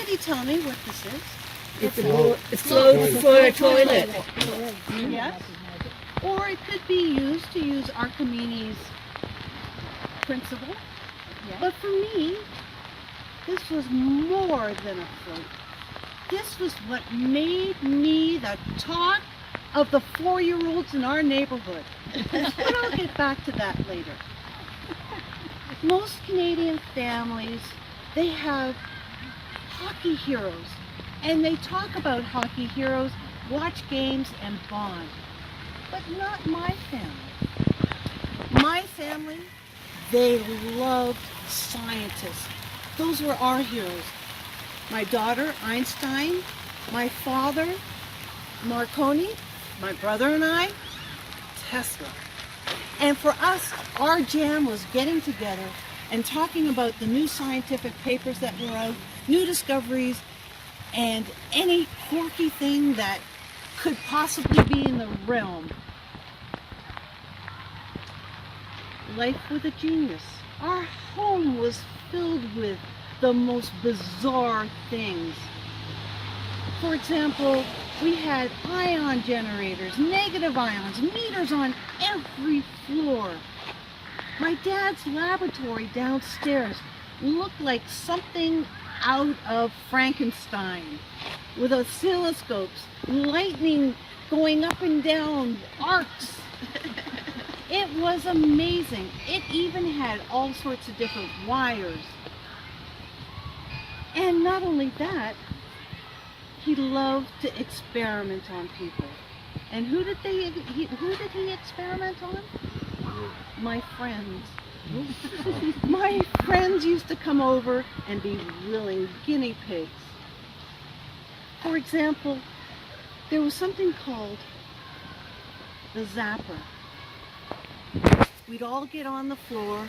somebody tell me what this is? It floats for a toilet. Yes. Or it could be used to use Archimedes' principle. But for me, this was more than a float. This was what made me the talk of the 4-year-olds in our neighborhood. But I'll get back to that later. Most Canadian families, they have hockey heroes. And they talk about hockey heroes, watch games, and bond. But not my family. My family, they loved scientists. Those were our heroes. My daughter, Einstein, my father, Marconi, my brother and I, Tesla. And for us, our jam was getting together and talking about the new scientific papers that were out, new discoveries, and any quirky thing that could possibly be in the realm. Life with a genius. Our home was filled with the most bizarre things. For example, we had ion generators, negative ions, meters on every floor. My dad's laboratory downstairs looked like something out of Frankenstein, with oscilloscopes, lightning going up and down, arcs. It was amazing. It even had all sorts of different wires. And not only that, he loved to experiment on people. And who did he experiment on? My friends. My friends used to come over and be willing guinea pigs. For example, there was something called the zapper. We'd all get on the floor,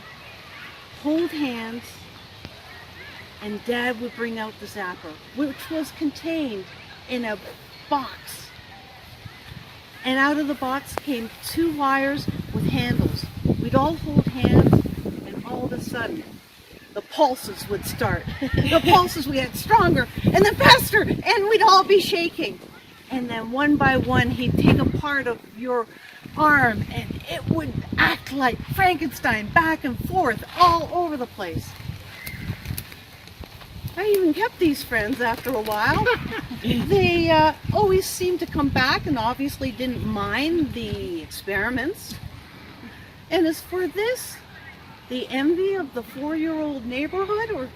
hold hands, and Dad would bring out the zapper, which was contained in a box. And out of the box came 2 wires with handles. We'd all hold hands, and all of a sudden, the pulses would start. The pulses would get stronger, and then faster, and we'd all be shaking. And then one by one, he'd take a part of your arm, and it would act like Frankenstein, back and forth, all over the place. I even kept these friends after a while. They always seemed to come back and obviously didn't mind the experiments. And as for this, the envy of the 4-year-old neighborhood,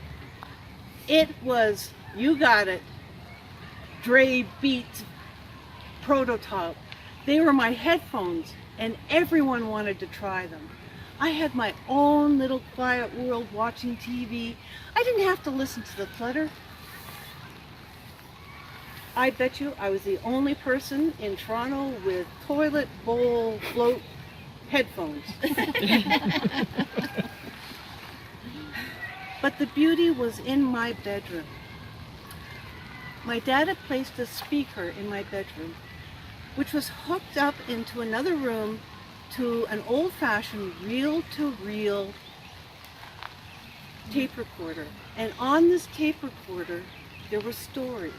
it was, you got it, Dre Beat prototype. They were my headphones, and everyone wanted to try them. I had my own little quiet world watching TV. I didn't have to listen to the clutter. I bet you I was the only person in Toronto with toilet bowl float headphones. But the beauty was in my bedroom. My dad had placed a speaker in my bedroom, which was hooked up into another room to an old-fashioned reel-to-reel tape recorder. And on this tape recorder, there were stories.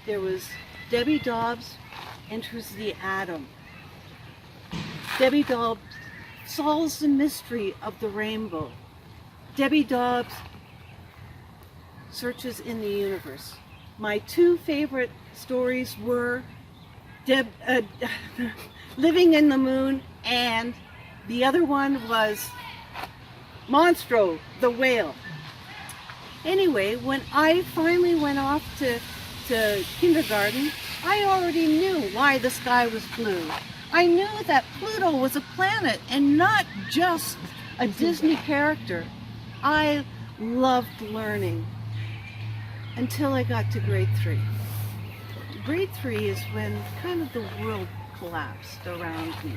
There was Debbie Dobbs Enters the Atom. Debbie Dobbs solves the mystery of the rainbow. Debbie Dobbs searches in the universe. My 2 favorite stories were Living in the Moon, and the other one was Monstro, the whale. Anyway, when I finally went off to kindergarten, I already knew why the sky was blue. I knew that Pluto was a planet and not just a Disney character. I loved learning until I got to grade 3. Grade 3 is when kind of the world collapsed around me.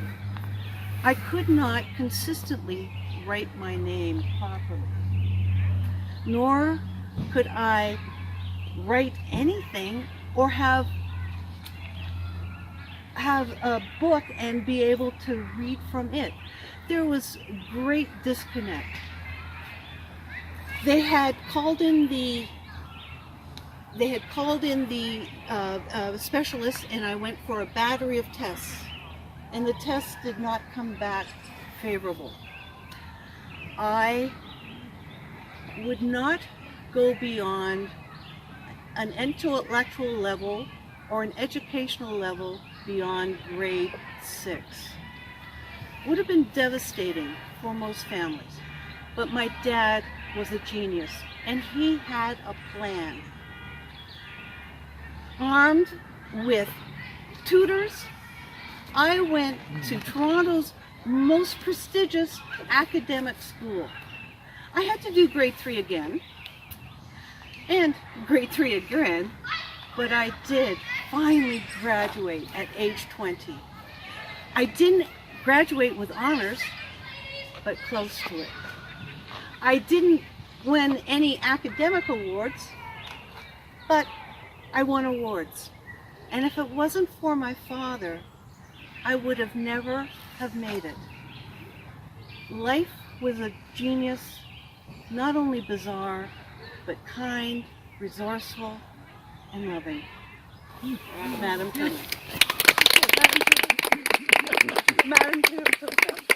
I could not consistently write my name properly, nor could I write anything or have a book and be able to read from it. There was great disconnect. They had called in the they had called in the specialist, and I went for a battery of tests, and the tests did not come back favorable. I would not go beyond an intellectual level or an educational level beyond grade 6. Would have been devastating for most families. But my dad was a genius, and he had a plan. Armed with tutors, I went to Toronto's most prestigious academic school. I had to do grade 3 again, and grade 3 again, but I did finally graduate at age 20. I didn't graduate with honors, but close to it. I didn't win any academic awards, but I won awards. And if it wasn't for my father, I would have never have made it. Life was a genius, not only bizarre, but kind, resourceful, and loving. Madam Clement. Madam Clement.